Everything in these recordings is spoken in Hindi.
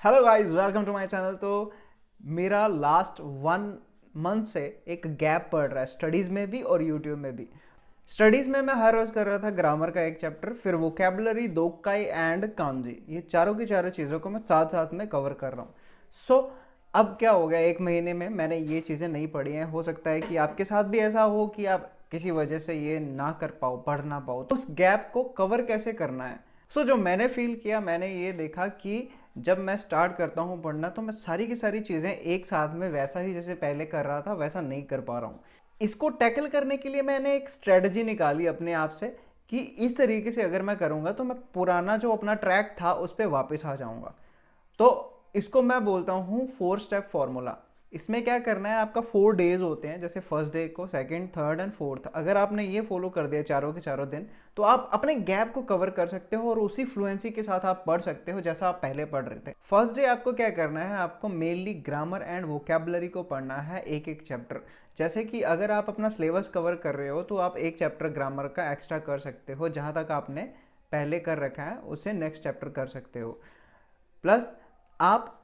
Hello guys, welcome to my channel. तो मेरा लास्ट 1 मंथ से एक गैप पड़ रहा है स्टडीज़ में भी और यूट्यूब में भी। स्टडीज़ में मैं हर रोज़ कर रहा था ग्रामर का एक चैप्टर, फिर वोकेबलरी, दोक्काई एंड कांजी। ये चारों की चारों चीज़ों को मैं साथ साथ में कवर कर रहा हूँ। सो अब क्या हो गया, 1 महीने में मैंने ये चीज़ें नहीं पढ़ी हैं। हो सकता है कि आपके साथ भी ऐसा हो कि आप किसी वजह से ये ना कर पाओ, पढ़ ना पाओ। तो उस गैप को कवर कैसे करना है? जो मैंने फील किया, मैंने ये देखा कि जब मैं स्टार्ट करता हूँ पढ़ना तो मैं सारी की सारी चीज़ें एक साथ में वैसा ही जैसे पहले कर रहा था वैसा नहीं कर पा रहा हूँ। इसको टैकल करने के लिए मैंने एक स्ट्रेटजी निकाली अपने आप से कि इस तरीके से अगर मैं करूँगा तो मैं पुराना जो अपना ट्रैक था उस पर वापस आ जाऊँगा। तो इसको मैं बोलता हूँ 4 स्टेप फॉर्मूला। इसमें क्या करना है, आपका 4 डेज होते हैं, जैसे फर्स्ट डे को, सेकंड, थर्ड एंड फोर्थ। अगर आपने ये फॉलो कर दिया चारों के चारों दिन तो आप अपने गैप को कवर कर सकते हो और उसी फ्लुएंसी के साथ आप पढ़ सकते हो जैसा आप पहले पढ़ रहे थे। फर्स्ट डे आपको क्या करना है, आपको मेनली ग्रामर एंड वोकेबलरी को पढ़ना है, एक एक चैप्टर। जैसे कि अगर आप अपना सिलेबस कवर कर रहे हो तो आप एक चैप्टर ग्रामर का एक्स्ट्रा कर सकते हो, जहाँ तक आपने पहले कर रखा है उसे नेक्स्ट चैप्टर कर सकते हो। प्लस आप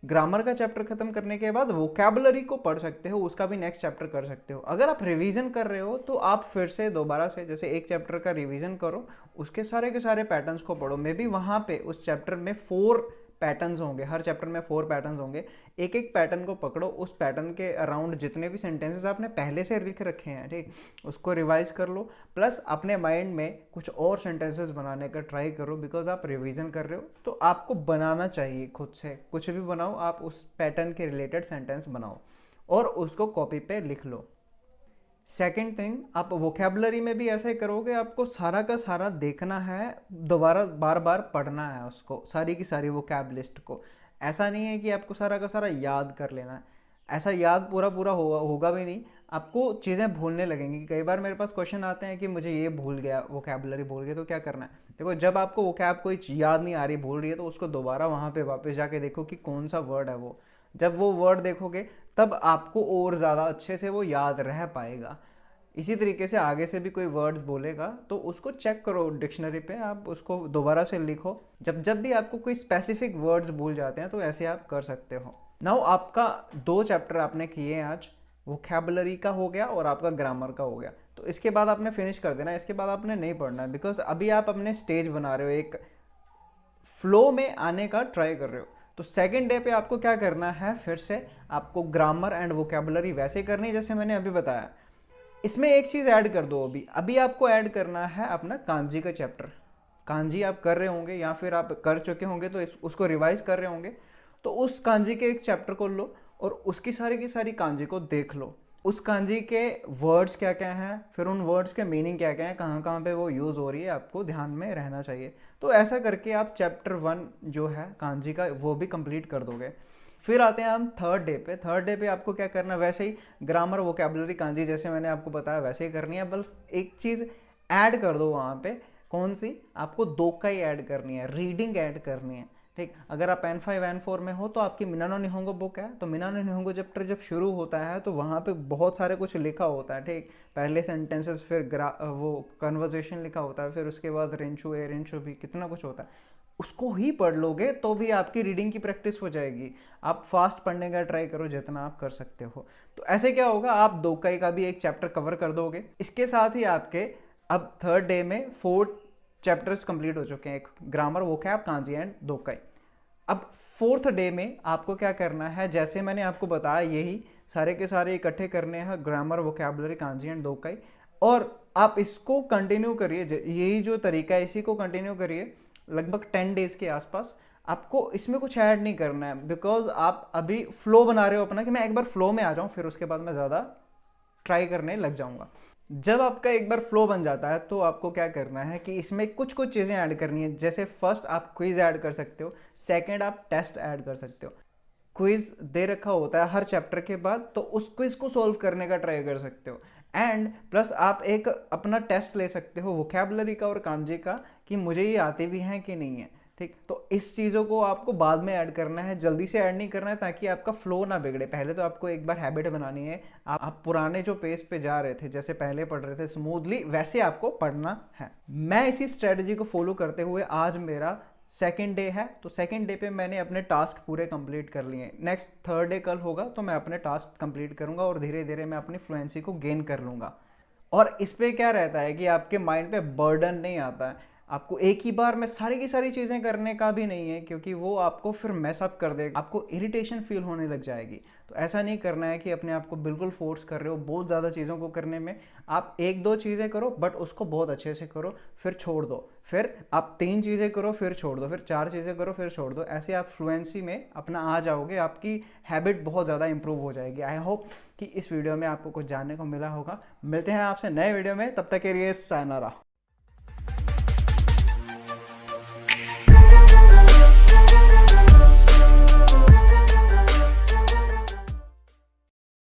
ग्रामर का चैप्टर खत्म करने के बाद वोकैबुलरी को पढ़ सकते हो, उसका भी नेक्स्ट चैप्टर कर सकते हो। अगर आप रिवीजन कर रहे हो तो आप फिर से दोबारा से जैसे एक चैप्टर का रिवीजन करो, उसके सारे के सारे पैटर्न्स को पढ़ो। मे बी वहाँ पे उस चैप्टर में 4 पैटर्न्स होंगे, हर चैप्टर में 4 पैटर्न्स होंगे। एक एक पैटर्न को पकड़ो, उस पैटर्न के अराउंड जितने भी सेंटेंसेस आपने पहले से लिख रखे हैं, ठीक, उसको रिवाइज कर लो। प्लस अपने माइंड में कुछ और सेंटेंसेस बनाने का ट्राई करो, बिकॉज आप रिवीजन कर रहे हो तो आपको बनाना चाहिए खुद से। कुछ भी बनाओ, आप उस पैटर्न के रिलेटेड सेंटेंस बनाओ और उसको कॉपी पे लिख लो। सेकेंड थिंग, आप वोकेबलरी में भी ऐसे करोगे, आपको सारा का सारा देखना है, दोबारा बार बार पढ़ना है उसको, सारी की सारी वोकैब लिस्ट को। ऐसा नहीं है कि आपको सारा का सारा याद कर लेना है, ऐसा याद पूरा पूरा होगा भी नहीं। आपको चीज़ें भूलने लगेंगी। कई बार मेरे पास क्वेश्चन आते हैं कि मुझे ये भूल गया, वोकैबलरी भूल गया, तो क्या करना है? देखो, जब आपको वोकैब कोई याद नहीं आ रही, भूल रही है, तो उसको दोबारा वहाँ पे वापस जाके देखो कि कौन सा वर्ड है वो। जब वो वर्ड देखोगे तब आपको और ज़्यादा अच्छे से वो याद रह पाएगा। इसी तरीके से आगे से भी कोई वर्ड्स बोलेगा तो उसको चेक करो डिक्शनरी पे, आप उसको दोबारा से लिखो। जब जब भी आपको कोई स्पेसिफिक वर्ड्स भूल जाते हैं तो ऐसे आप कर सकते हो। नाउ आपका 2 चैप्टर आपने किए हैं आज, वोकैबुलरी का हो गया और आपका ग्रामर का हो गया। तो इसके बाद आपने फिनिश कर देना, इसके बाद आपने नहीं पढ़ना है, बिकॉज अभी आप अपने स्टेज बना रहे हो, एक फ्लो में आने का ट्राई कर रहे हो। तो सेकेंड डे पे आपको क्या करना है, फिर से आपको ग्रामर एंड वोकैबुलरी वैसे करनी है जैसे मैंने अभी बताया। इसमें एक चीज़ ऐड कर दो, अभी अभी आपको ऐड करना है अपना कांजी का चैप्टर। कांजी आप कर रहे होंगे या फिर आप कर चुके होंगे तो उसको रिवाइज कर रहे होंगे। तो उस कांजी के एक चैप्टर को लो और उसकी सारी की सारी कांजी को देख लो। उस कांजी के वर्ड्स क्या क्या हैं, फिर उन वर्ड्स के मीनिंग क्या क्या हैं, कहाँ कहाँ पे वो यूज़ हो रही है, आपको ध्यान में रहना चाहिए। तो ऐसा करके आप चैप्टर 1 जो है कांजी का वो भी कंप्लीट कर दोगे। फिर आते हैं हम थर्ड डे पे। थर्ड डे पे आपको क्या करना है, वैसे ही ग्रामर, वोकैबुलरी, कांजी जैसे मैंने आपको बताया वैसे ही करनी है, बस एक चीज़ ऐड कर दो वहाँ पे। कौन सी? आपको दोकाई ऐड करनी है, रीडिंग ऐड करनी है, ठीक। अगर आप N5 N4 में हो तो आपकी मिनानो निहोंगो बुक है, तो मिनानो निहोंगो चैप्टर जब शुरू होता है तो वहाँ पे बहुत सारे कुछ लिखा होता है, ठीक। पहले सेंटेंसेस, फिर वो कन्वर्जेशन लिखा होता है, फिर उसके बाद रिंचू ए रिंचू भी, कितना कुछ होता है। उसको ही पढ़ लोगे तो भी आपकी रीडिंग की प्रैक्टिस हो जाएगी। आप फास्ट पढ़ने का ट्राई करो जितना आप कर सकते हो। तो ऐसे क्या होगा, आप दोकाई का भी एक चैप्टर कवर कर दोगे। इसके साथ ही आपके अब थर्ड डे में 4 चैप्टर्स कंप्लीट हो चुके हैं, एक ग्रामर, वोकैब, कांजी एंड दोकाई। अब फोर्थ डे में आपको क्या करना है, जैसे मैंने आपको बताया यही सारे के सारे इकट्ठे करने हैं, ग्रामर, वोकैबुलरी, कांजी एंड दोकाई। और आप इसको कंटिन्यू करिए, यही जो तरीका है इसी को कंटिन्यू करिए लगभग 10 डेज के आसपास। आपको इसमें कुछ ऐड नहीं करना है, बिकॉज आप अभी फ्लो बना रहे हो अपना कि मैं एक बार फ्लो में आ जाऊं, फिर उसके बाद मैं ज़्यादा ट्राई करने लग जाऊंगा। जब आपका एक बार फ्लो बन जाता है तो आपको क्या करना है कि इसमें कुछ कुछ चीज़ें ऐड करनी है। जैसे फर्स्ट आप क्विज ऐड कर सकते हो, सेकंड आप टेस्ट ऐड कर सकते हो। क्विज दे रखा होता है हर चैप्टर के बाद, तो उस क्विज को सॉल्व करने का ट्राई कर सकते हो। एंड प्लस आप एक अपना टेस्ट ले सकते हो वोकैबुलरी का और कांजी का, कि मुझे ये आते भी हैं कि नहीं है, ठीक। तो इस चीज़ों को आपको बाद में ऐड करना है, जल्दी से ऐड नहीं करना है, ताकि आपका फ्लो ना बिगड़े। पहले तो आपको एक बार हैबिट बनानी है, आप पुराने जो पेज पे जा रहे थे, जैसे पहले पढ़ रहे थे स्मूथली, वैसे आपको पढ़ना है। मैं इसी स्ट्रेटजी को फॉलो करते हुए आज मेरा सेकंड डे है, तो सेकंड डे पे मैंने अपने टास्क पूरे कंप्लीट कर लिए। नेक्स्ट थर्ड डे कल होगा तो मैं अपने टास्क कंप्लीट करूँगा और धीरे धीरे मैं अपनी फ्लुएंसी को गेन कर लूँगा। और इस पे क्या रहता है कि आपके माइंड पे बर्डन नहीं आता है, आपको एक ही बार में सारी की सारी चीज़ें करने का भी नहीं है, क्योंकि वो आपको फिर मैसअप कर देगा, आपको इरिटेशन फील होने लग जाएगी। तो ऐसा नहीं करना है कि अपने आप को बिल्कुल फोर्स कर रहे हो बहुत ज़्यादा चीज़ों को करने में। आप एक दो चीज़ें करो बट उसको बहुत अच्छे से करो, फिर छोड़ दो। फिर आप तीन चीज़ें करो फिर छोड़ दो, फिर चार चीज़ें करो फिर छोड़ दो। ऐसे आप फ्लुएंसी में अपना आ जाओगे, आपकी हैबिट बहुत ज़्यादा इंप्रूव हो जाएगी। आई होप कि इस वीडियो में आपको कुछ जानने को मिला होगा। मिलते हैं आपसे नए वीडियो में, तब तक के लिए सायनारा।